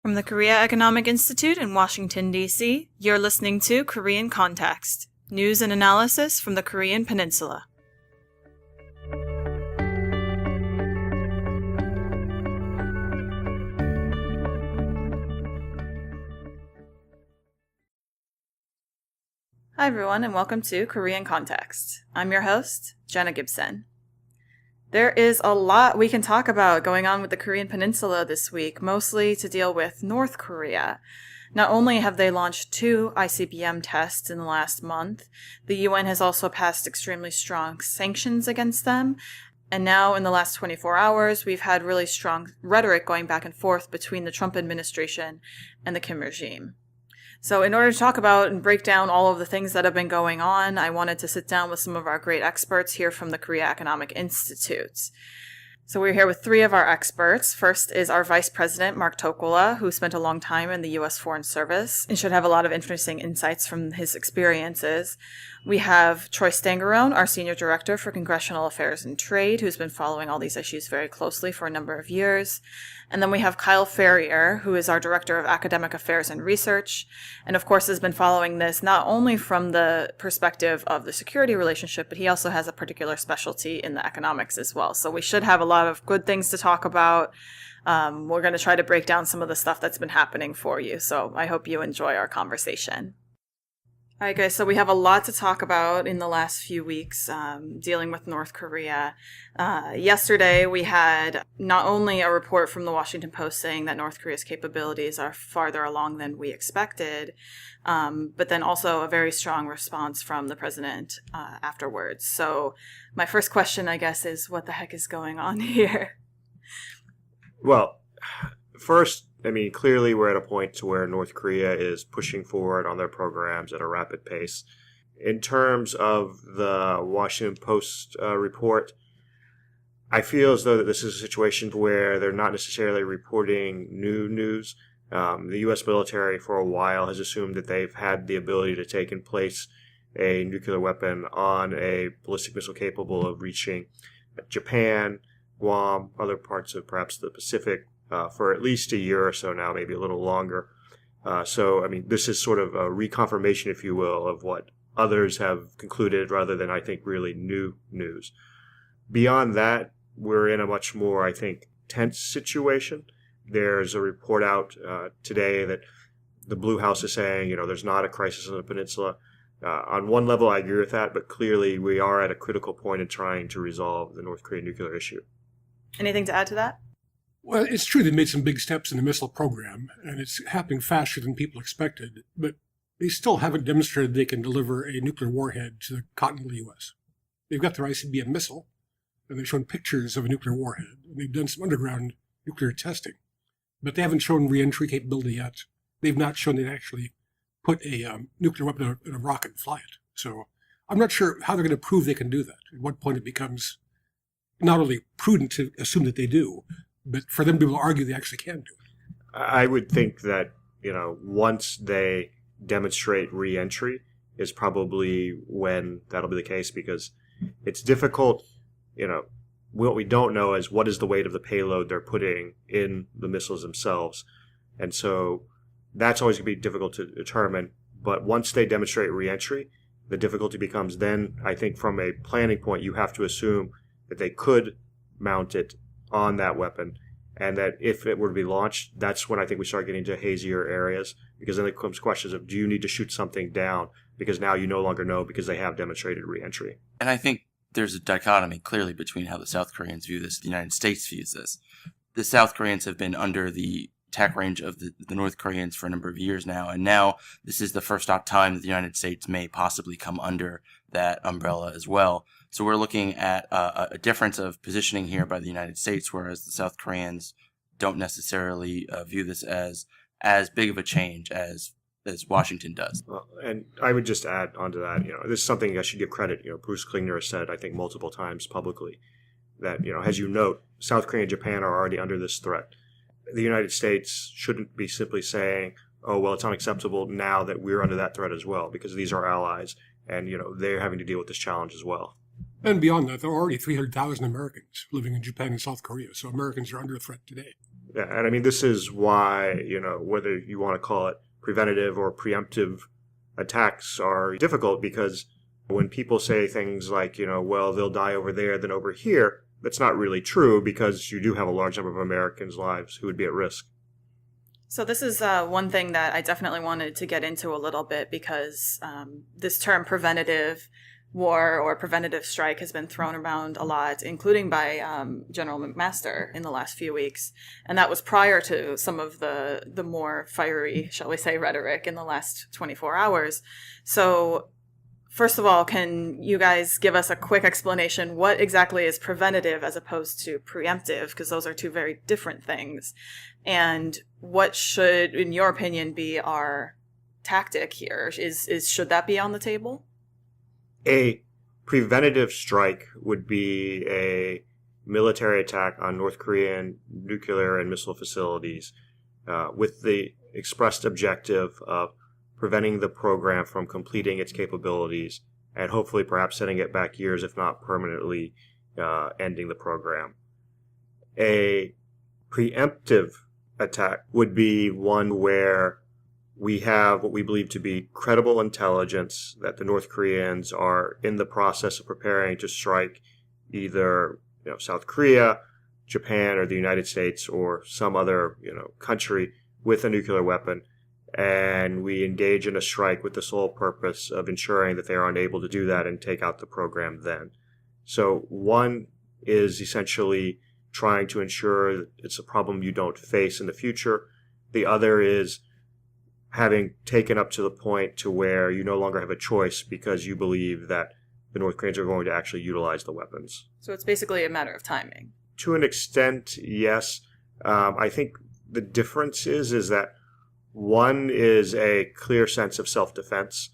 From the Korea Economic Institute in Washington, D.C., you're listening to Korean Kontext, news and analysis from the Korean Peninsula. Hi everyone, and welcome to Korean Kontext. I'm your host, Jenna Gibson. There is a lot we can talk about going on with the Korean Peninsula this week, mostly to deal with North Korea. Not only have they launched 2 ICBM tests in the last month, the UN has also passed extremely strong sanctions against them. And now in the last 24 hours, we've had really strong rhetoric going back and forth between the Trump administration and the Kim regime. So in order to talk about and break down all of the things that have been going on, I wanted to sit down with some of our great experts here from the Korea Economic Institute. So we're here with 3 of our experts. First is our Vice President, Mark Tokola, who spent a long time in the U.S. Foreign Service and should have a lot of interesting insights from his experiences. We have Troy Stangarone, our Senior Director for Congressional Affairs and Trade, who's been following all these issues very closely for a number of years. And then we have Kyle Ferrier, who is our Director of Academic Affairs and Research, and of course has been following this not only from the perspective of the security relationship, but he also has a particular specialty in the economics as well. So we should have a lot of good things to talk about. We're going to try to break down some of the stuff that's been happening for you. So I hope you enjoy our conversation. All right, guys, so we have a lot to talk about in the last few weeks dealing with North Korea. Yesterday, we had not only a report from the Washington Post saying that North Korea's capabilities are farther along than we expected, but then also a very strong response from the president afterwards. So my first question, I guess, is what the heck is going on here? Well, first, clearly we're at a point to where North Korea is pushing forward on their programs at a rapid pace. In terms of the Washington Post report, I feel as though that this is a situation where they're not necessarily reporting new news. The U.S. military for a while has assumed that they've had the ability to take in place a nuclear weapon on a ballistic missile capable of reaching Japan, Guam, other parts of perhaps the Pacific, for at least a year or so now, maybe a little longer. This is sort of a reconfirmation, if you will, of what others have concluded rather than, I think, really new news. Beyond that, we're in a much more, I think, tense situation. There's a report out today that the Blue House is saying, there's not a crisis on the peninsula. On one level, I agree with that, but clearly we are at a critical point in trying to resolve the North Korean nuclear issue. Anything to add to that? Well, it's true they made some big steps in the missile program, and it's happening faster than people expected, but they still haven't demonstrated they can deliver a nuclear warhead to the continental U.S. They've got their ICBM missile, and they've shown pictures of a nuclear warhead, and they've done some underground nuclear testing, but they haven't shown re-entry capability yet. They've not shown they actually put a nuclear weapon in a rocket and fly it. So I'm not sure how they're going to prove they can do that. At what point it becomes not only prudent to assume that they do, but for them to be able to argue they actually can do it. I would think that, once they demonstrate re-entry is probably when that'll be the case, because it's difficult, what we don't know is what is the weight of the payload they're putting in the missiles themselves. And so that's always going to be difficult to determine. But once they demonstrate re-entry, the difficulty becomes then, I think from a planning point, you have to assume that they could mount it on that weapon, and that if it were to be launched, that's when I think we start getting into hazier areas, because then it comes questions of, do you need to shoot something down, because now you no longer know because they have demonstrated re-entry. And I think there's a dichotomy clearly between how the South Koreans view this, the United States views this. The South Koreans have been under the attack range of the North Koreans for a number of years now, and now this is the first time that the United States may possibly come under that umbrella as well. So we're looking at a difference of positioning here by the United States, whereas the South Koreans don't necessarily view this as big of a change as Washington does. Well, and I would just add onto that, this is something I should give credit. Bruce Klingner has said, I think multiple times publicly, that, as you note, South Korea and Japan are already under this threat. The United States shouldn't be simply saying, oh, well, it's unacceptable now that we're under that threat as well, because these are allies, and, they're having to deal with this challenge as well. And beyond that, there are already 300,000 Americans living in Japan and South Korea, so Americans are under threat today. Yeah, and I mean, this is why, whether you want to call it preventative or preemptive attacks are difficult, because when people say things like, well, they'll die over there than over here, that's not really true, because you do have a large number of Americans' lives who would be at risk. So this is one thing that I definitely wanted to get into a little bit, because this term preventative war or preventative strike has been thrown around a lot, including by General McMaster in the last few weeks. And that was prior to some of the more fiery, shall we say, rhetoric in the last 24 hours. So first of all, can you guys give us a quick explanation? What exactly is preventative as opposed to preemptive? Because those are two very different things. And what should, in your opinion, be our tactic here? Should that be on the table? A preventative strike would be a military attack on North Korean nuclear and missile facilities with the expressed objective of preventing the program from completing its capabilities and hopefully perhaps setting it back years, if not permanently ending the program. A preemptive attack would be one where we have what we believe to be credible intelligence that the North Koreans are in the process of preparing to strike either South Korea, Japan, or the United States, or some other country with a nuclear weapon, and we engage in a strike with the sole purpose of ensuring that they are unable to do that and take out the program then. So one is essentially trying to ensure that it's a problem you don't face in the future. The other is having taken up to the point to where you no longer have a choice because you believe that the North Koreans are going to actually utilize the weapons. So it's basically a matter of timing. To an extent, yes. I think the difference is that one is a clear sense of self-defense.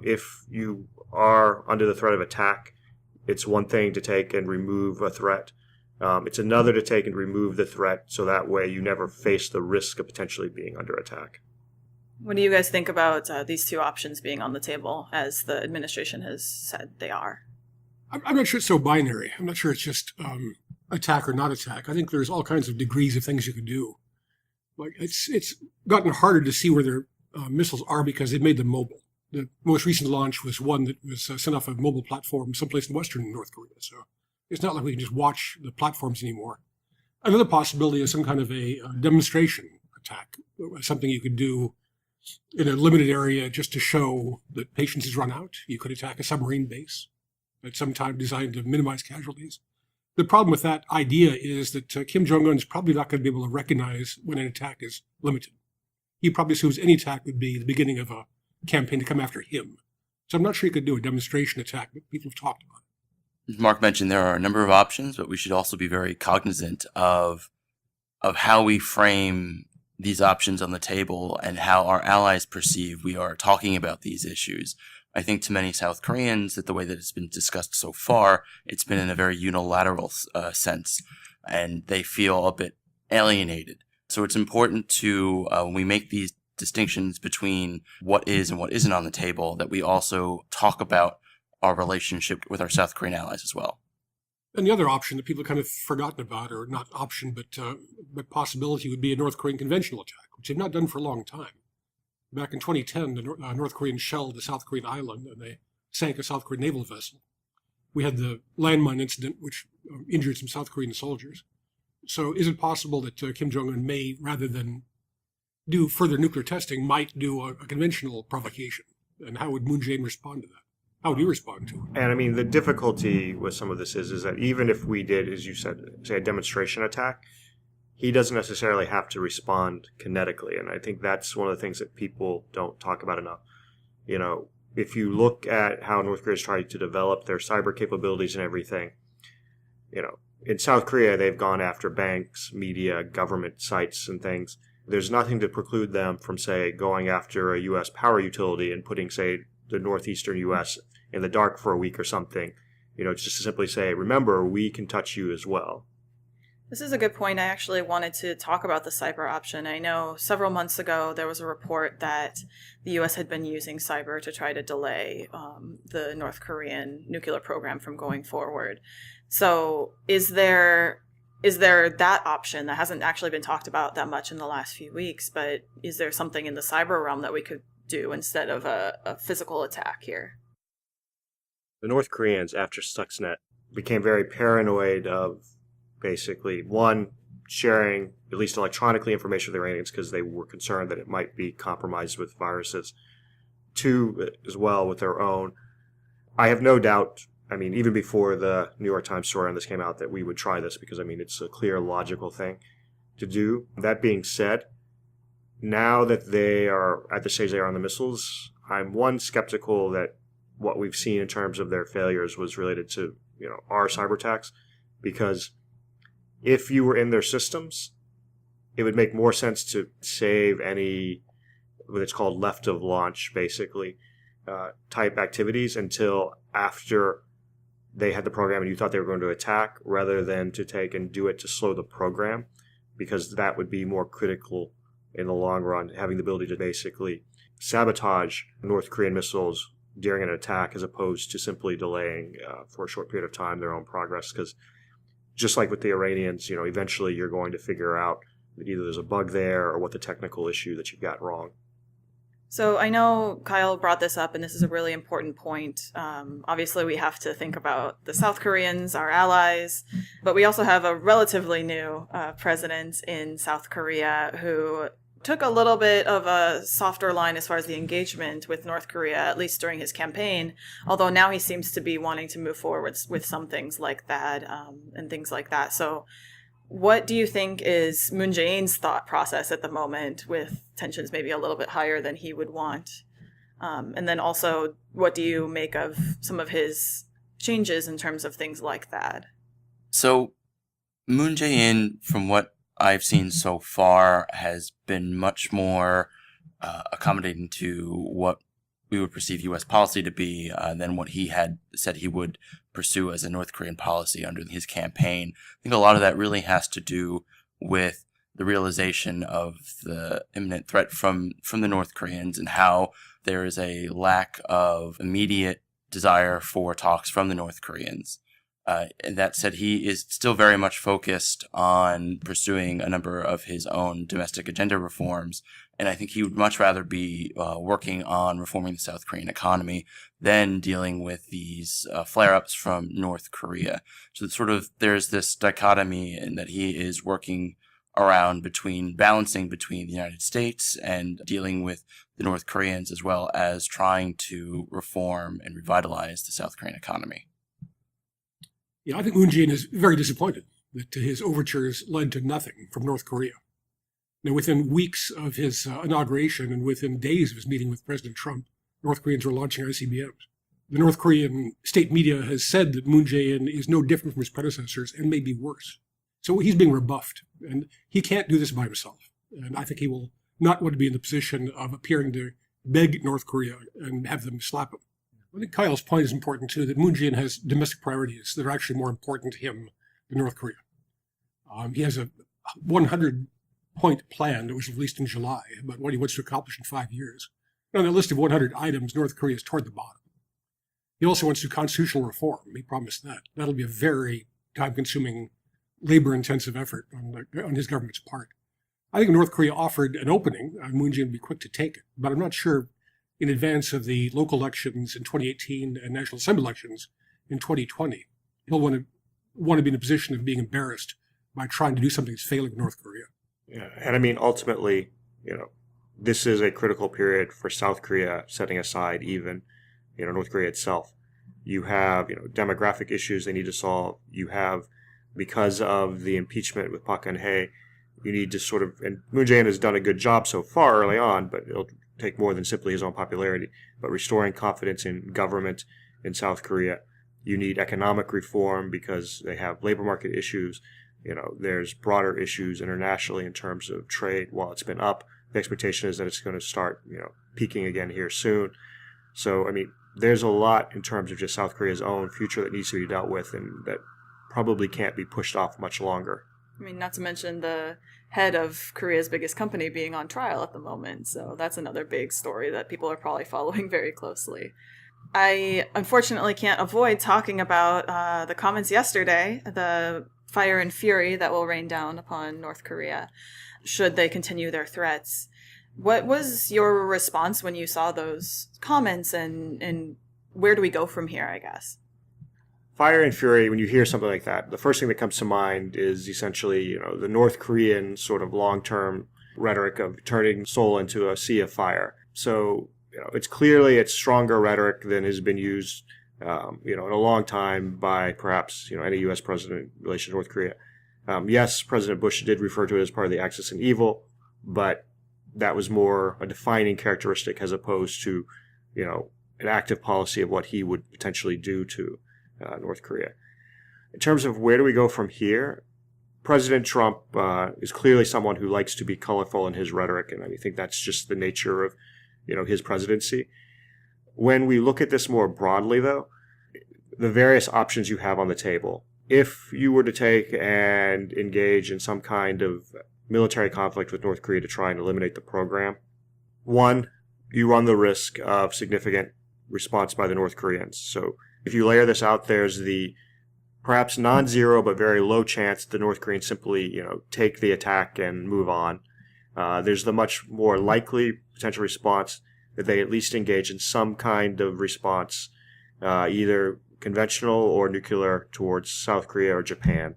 If you are under the threat of attack, it's one thing to take and remove a threat. It's another to take and remove the threat, so that way you never face the risk of potentially being under attack. What do you guys think about these two options being on the table, as the administration has said they are? I'm not sure it's so binary. I'm not sure it's just attack or not attack. I think there's all kinds of degrees of things you can do. Like it's gotten harder to see where their missiles are because they've made them mobile. The most recent launch was one that was sent off a mobile platform someplace in western North Korea. So it's not like we can just watch the platforms anymore. Another possibility is some kind of a demonstration attack, something you could do in a limited area just to show that patience has run out. You could attack a submarine base at some time designed to minimize casualties. The problem with that idea is that Kim Jong-un is probably not going to be able to recognize when an attack is limited. He probably assumes any attack would be the beginning of a campaign to come after him. So I'm not sure he could do a demonstration attack, but people have talked about it. As Mark mentioned, there are a number of options, but we should also be very cognizant of how we frame these options on the table and how our allies perceive we are talking about these issues. I think to many South Koreans that the way that it's been discussed so far, it's been in a very unilateral sense, and they feel a bit alienated. So it's important to, when we make these distinctions between what is and what isn't on the table, that we also talk about our relationship with our South Korean allies as well. And the other option that people have kind of forgotten about, or not option, but possibility, would be a North Korean conventional attack, which they've not done for a long time. Back in 2010, the North Koreans shelled the South Korean island, and they sank a South Korean naval vessel. We had the landmine incident, which injured some South Korean soldiers. So is it possible that Kim Jong-un may, rather than do further nuclear testing, might do a conventional provocation? And how would Moon Jae-in respond to that? How would you respond to it? And I mean, the difficulty with some of this is that even if we did, as you said, say a demonstration attack, he doesn't necessarily have to respond kinetically. And I think that's one of the things that people don't talk about enough. If you look at how North Korea is trying to develop their cyber capabilities and everything, in South Korea, they've gone after banks, media, government sites and things. There's nothing to preclude them from, say, going after a U.S. power utility and putting, say, the northeastern U.S. in the dark for a week or something. Just to simply say, remember, we can touch you as well. This is a good point. I actually wanted to talk about the cyber option. I know several months ago there was a report that the U.S. had been using cyber to try to delay the North Korean nuclear program from going forward. So is there is there that option that hasn't actually been talked about that much in the last few weeks, but is there something in the cyber realm that we could do instead of a physical attack here? The North Koreans, after Stuxnet, became very paranoid of basically, one, sharing, at least electronically, information with the Iranians because they were concerned that it might be compromised with viruses. Two, as well, with their own. I have no doubt, I mean, even before the New York Times story on this came out, that we would try this because, I mean, it's a clear, logical thing to do. That being said, now that they are at the stage they are on the missiles, I'm, one, skeptical that what we've seen in terms of their failures was related to, our cyber attacks, because if you were in their systems, it would make more sense to save any, what it's called left of launch, basically, type activities until after they had the program and you thought they were going to attack, rather than to take and do it to slow the program, because that would be more critical in the long run, having the ability to basically sabotage North Korean missiles during an attack as opposed to simply delaying for a short period of time their own progress. Because just like with the Iranians, eventually you're going to figure out that either there's a bug there or what the technical issue that you've got wrong. So I know Kyle brought this up, and this is a really important point. Obviously, we have to think about the South Koreans, our allies, but we also have a relatively new president in South Korea who took a little bit of a softer line as far as the engagement with North Korea, at least during his campaign, although now he seems to be wanting to move forward with some things like that and things like that. So what do you think is Moon Jae-in's thought process at the moment, with tensions maybe a little bit higher than he would want? And then also, what do you make of some of his changes in terms of things like that? So Moon Jae-in, from what I've seen so far, has been much more accommodating to what we would perceive U.S. policy to be than what he had said he would pursue as a North Korean policy under his campaign. I think a lot of that really has to do with the realization of the imminent threat from the North Koreans and how there is a lack of immediate desire for talks from the North Koreans. And that said, he is still very much focused on pursuing a number of his own domestic agenda reforms. And I think he would much rather be working on reforming the South Korean economy than dealing with these flare-ups from North Korea. So there's this dichotomy in that he is working around balancing between the United States and dealing with the North Koreans, as well as trying to reform and revitalize the South Korean economy. Yeah, I think Moon Jae-in is very disappointed that his overtures led to nothing from North Korea. Now, within weeks of his inauguration and within days of his meeting with President Trump, North Koreans were launching ICBMs. The North Korean state media has said that Moon Jae-in is no different from his predecessors and may be worse. So he's being rebuffed, and he can't do this by himself. And I think he will not want to be in the position of appearing to beg North Korea and have them slap him. I think Kyle's point is important, too, that Moon Jae-in has domestic priorities that are actually more important to him than North Korea. He has a 100-point plan that was released in July about what he wants to accomplish in 5 years. And on the list of 100 items, North Korea is toward the bottom. He also wants to do constitutional reform. He promised that. That'll be a very time-consuming, labor-intensive effort on his government's part. I think North Korea offered an opening, and Moon Jae-in would be quick to take it, but I'm not sure in advance of the local elections in 2018 and National Assembly elections in 2020, he'll want to be in a position of being embarrassed by trying to do something that's failing in North Korea. Yeah, and I mean, ultimately, this is a critical period for South Korea, setting aside even, North Korea itself. You have, demographic issues they need to solve. You have, because of the impeachment with Park Geun-hye, you need to and Moon Jae-in has done a good job so far early on, but it'll take more than simply his own popularity, but restoring confidence in government in South Korea. You need economic reform because they have labor market issues. There's broader issues internationally in terms of trade. While it's been up, the expectation is that it's going to start, peaking again here soon. So, I mean, there's a lot in terms of just South Korea's own future that needs to be dealt with and that probably can't be pushed off much longer. I mean, not to mention the head of Korea's biggest company being on trial at the moment. So that's another big story that people are probably following very closely. I unfortunately can't avoid talking about the comments yesterday. The fire and fury that will rain down upon North Korea should they continue their threats. What was your response when you saw those comments, and where do we go from here, I guess? Fire and fury, when you hear something like that, the first thing that comes to mind is essentially, the North Korean sort of long-term rhetoric of turning Seoul into a sea of fire. So, it's stronger rhetoric than has been used, in a long time by perhaps, any U.S. president in relation to North Korea. Yes, President Bush did refer to it as part of the Axis and evil, but that was more a defining characteristic as opposed to, an active policy of what he would potentially do to North Korea. In terms of where do we go from here, President Trump is clearly someone who likes to be colorful in his rhetoric, and I think that's just the nature of, his presidency. When we look at this more broadly, though, the various options you have on the table, if you were to take and engage in some kind of military conflict with North Korea to try and eliminate the program, one, you run the risk of significant response by the North Koreans. So if you layer this out, there's the perhaps non-zero but very low chance the North Koreans simply, take the attack and move on. There's the much more likely potential response that they at least engage in some kind of response, either conventional or nuclear, towards South Korea or Japan.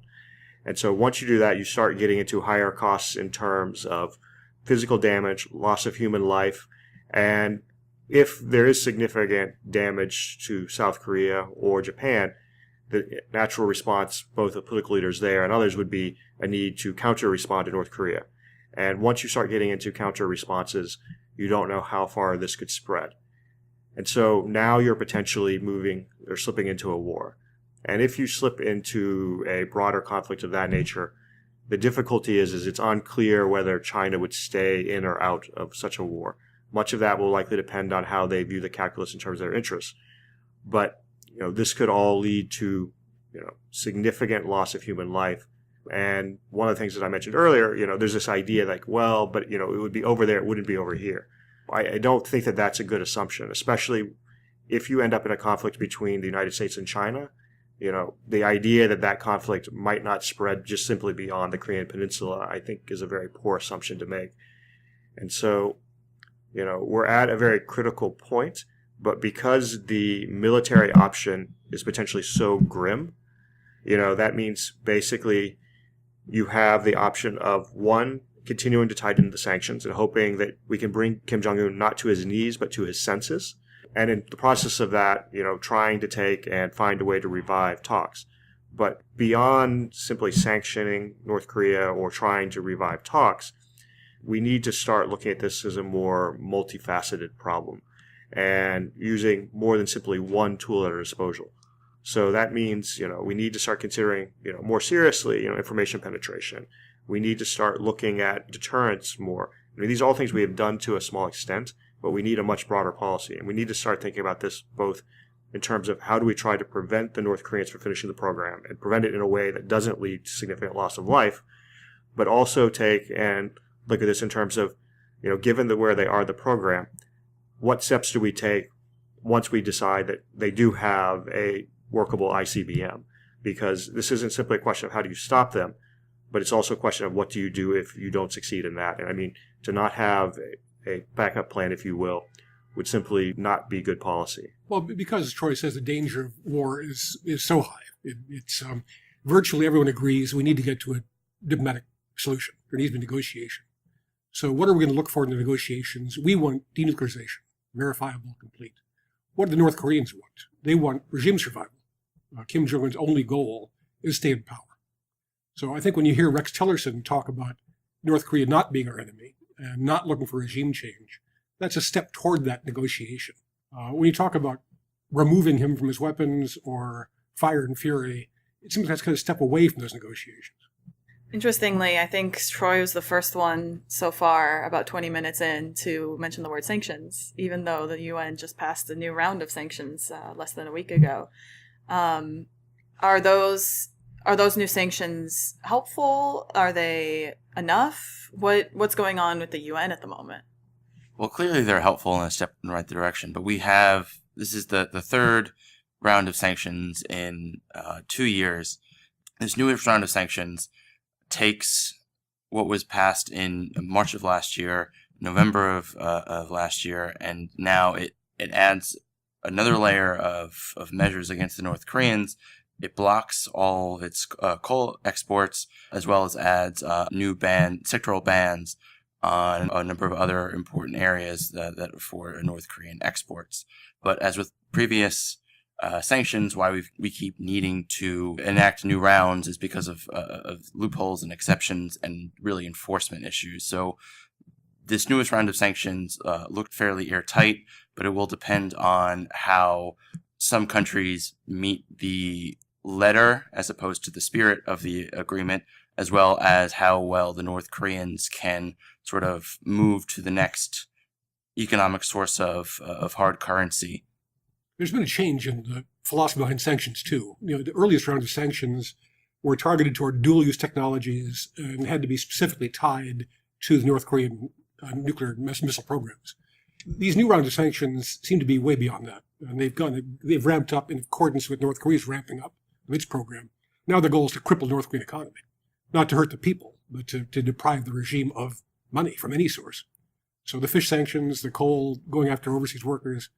And so once you do that, you start getting into higher costs in terms of physical damage, loss of human life, and if there is significant damage to South Korea or Japan, the natural response, both of political leaders there and others, would be a need to counter-respond to North Korea. And once you start getting into counter-responses, you don't know how far this could spread. And so now you're potentially moving or slipping into a war. And if you slip into a broader conflict of that nature, the difficulty is it's unclear whether China would stay in or out of such a war. Much of that will likely depend on how they view the calculus in terms of their interests. But, this could all lead to, significant loss of human life. And one of the things that I mentioned earlier, there's this idea like, but, it would be over there, it wouldn't be over here. I don't think that that's a good assumption, especially if you end up in a conflict between the United States and China. The idea that conflict might not spread just simply beyond the Korean Peninsula, I think, is a very poor assumption to make. And so, we're at a very critical point, but because the military option is potentially so grim, that means basically you have the option of, one, continuing to tighten the sanctions and hoping that we can bring Kim Jong-un not to his knees, but to his senses. And in the process of that, trying to take and find a way to revive talks. But beyond simply sanctioning North Korea or trying to revive talks, we need to start looking at this as a more multifaceted problem and using more than simply one tool at our disposal. So that means, we need to start considering, more seriously, information penetration. We need to start looking at deterrence more. These are all things we have done to a small extent, but we need a much broader policy. And we need to start thinking about this both in terms of how do we try to prevent the North Koreans from finishing the program and prevent it in a way that doesn't lead to significant loss of life, but also take and look at this in terms of, given where they are in the program, what steps do we take once we decide that they do have a workable ICBM? Because this isn't simply a question of how do you stop them, but it's also a question of what do you do if you don't succeed in that. And to not have a backup plan, if you will, would simply not be good policy. Well, because as Troy says, the danger of war is so high. It's virtually everyone agrees we need to get to a diplomatic solution. There needs to be negotiation. So what are we going to look for in the negotiations? We want denuclearization, verifiable, complete. What do the North Koreans want? They want regime survival. Kim Jong-un's only goal is to stay in power. So I think when you hear Rex Tillerson talk about North Korea not being our enemy and not looking for regime change, that's a step toward that negotiation. When you talk about removing him from his weapons or fire and fury, it seems that's kind of a step away from those negotiations. Interestingly, I think Troy was the first one so far, about 20 minutes in, to mention the word sanctions, even though the UN just passed a new round of sanctions less than a week ago. Are those new sanctions helpful? Are they enough? What's going on with the UN at the moment? Well, clearly they're helpful and a step in the right direction, but this is the third round of sanctions in 2 years. This newest round of sanctions takes what was passed in March of last year, November of last year, and now it adds another layer of measures against the North Koreans. It blocks all of its coal exports, as well as adds new sectoral bans on a number of other important areas that for North Korean exports. But as with previous sanctions, why we keep needing to enact new rounds is because of loopholes and exceptions and really enforcement issues. So this newest round of sanctions looked fairly airtight, but it will depend on how some countries meet the letter as opposed to the spirit of the agreement, as well as how well the North Koreans can sort of move to the next economic source of hard currency. There's been a change in the philosophy behind sanctions, too. The earliest round of sanctions were targeted toward dual-use technologies and had to be specifically tied to the North Korean nuclear missile programs. These new rounds of sanctions seem to be way beyond that. And they've ramped up in accordance with North Korea's ramping up of its program. Now the goal is to cripple the North Korean economy, not to hurt the people, but to deprive the regime of money from any source. So the fish sanctions, the coal, going after overseas workers,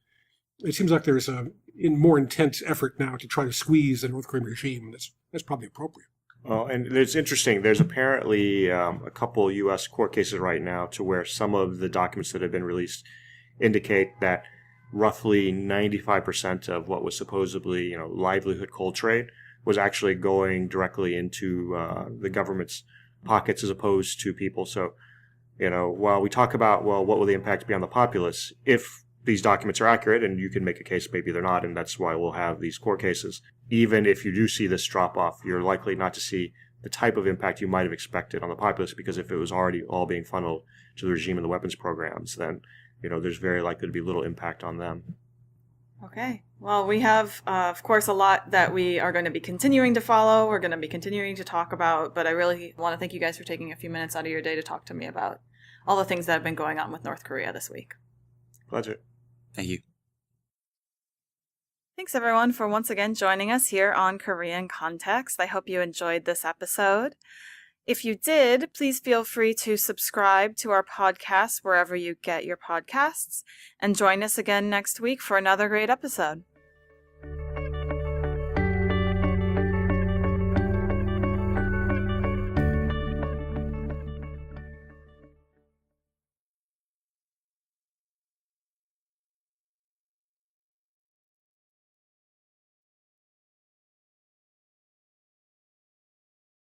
it seems like there's a more intense effort now to try to squeeze the North Korean regime. That's probably appropriate. Well, and it's interesting. There's apparently a couple U.S. court cases right now to where some of the documents that have been released indicate that roughly 95% of what was supposedly, livelihood coal trade was actually going directly into the government's pockets as opposed to people. So, while we talk about, what will the impact be on the populace, if these documents are accurate, and you can make a case maybe they're not, and that's why we'll have these court cases. Even if you do see this drop off, you're likely not to see the type of impact you might have expected on the populace, because if it was already all being funneled to the regime and the weapons programs, then there's very likely to be little impact on them. Okay. Well, we have, of course, a lot that we are going to be continuing to follow. We're going to be continuing to talk about, but I really want to thank you guys for taking a few minutes out of your day to talk to me about all the things that have been going on with North Korea this week. Pleasure. Thank you. Thanks, everyone, for once again joining us here on Korean Kontext. I hope you enjoyed this episode. If you did, please feel free to subscribe to our podcast wherever you get your podcasts, and join us again next week for another great episode.